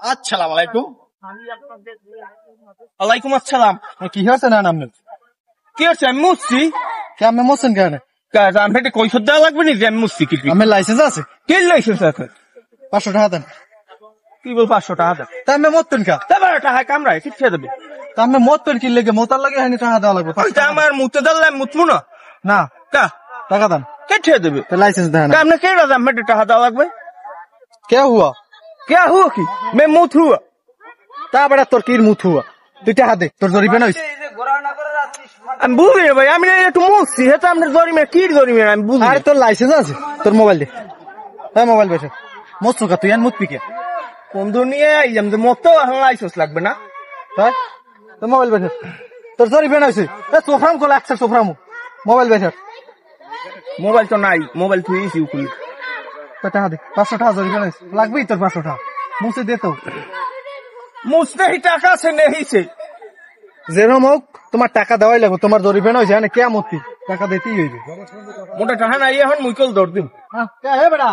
আসসালামু আলাইকুম। ওয়ালাইকুম আসসালাম। কি হয়েছে না আপনার? কি হচ্ছে? আমি মুছছি। আমি মুছছেন কেন? আমি কৈশোর দেওয়া লাগবে নি যে আমি মুছছি? কি আমার লাইসেন্স আছে? কি লাইসেন্স আছে? 500 টাকা দেন। কি বল 500 টাকা দেন? তা আমি মতন কা? তারপর টাকা কামড়ায় ঠিক ছেড়ে দেবে। তা আমি মতন কি লেগে মোতার লাগে হয়নি টাকা দেওয়া লাগবে? আমার মুতে দিলে আমি মুতবো না। না কা টাকা দেন। কে ছেড়ে দেবে? লাইসেন্স দেন। আপনি কে রাজা আমি টাকা দেওয়া লাগবে? क्या हुआ? क्या हुआ की? मैं मुत हुआ। তা বড় তোর কি মুত হুয়া? তুই টাকা দে, তোর জরিমানা হইছে। আমি বুঝি না ভাই, আমি একটু মুছছি, এটা আপনার জরিমানা কি জরিমানা আমি বুঝি। আরে তোর লাইসেন্স আছে? তোর মোবাইল দে। হ্যাঁ মোবাইল বেচে। মুছছো কা তুই? মুত পিকে কোন দুনিয়া আইলাম যে মতো লাইসেন্স লাগবে না? তাই তোর মোবাইল বেচে। তোর জরিমানা হইছে। এ সোফরাম কল একশো সোফরাম মোবাইল বেচে। মোবাইল তো নাই, মোবাইল থুইছি উকুলি। টাকা দে, 500 টাকা জরিমানা লাগবেই তোর। 500 টাকা মুছে দে তো। মুছতে ही টাকা से नहीं से যেরকম হোক তোমার টাকা দেওয়াই লাগবে। তোমার জরিমানা হয়েছে, কে মতি টাকা দিতেই হইবে। মোটা টাকা নাই এখন মুইকল দৌড় দিন। হ্যাঁ হে বেটা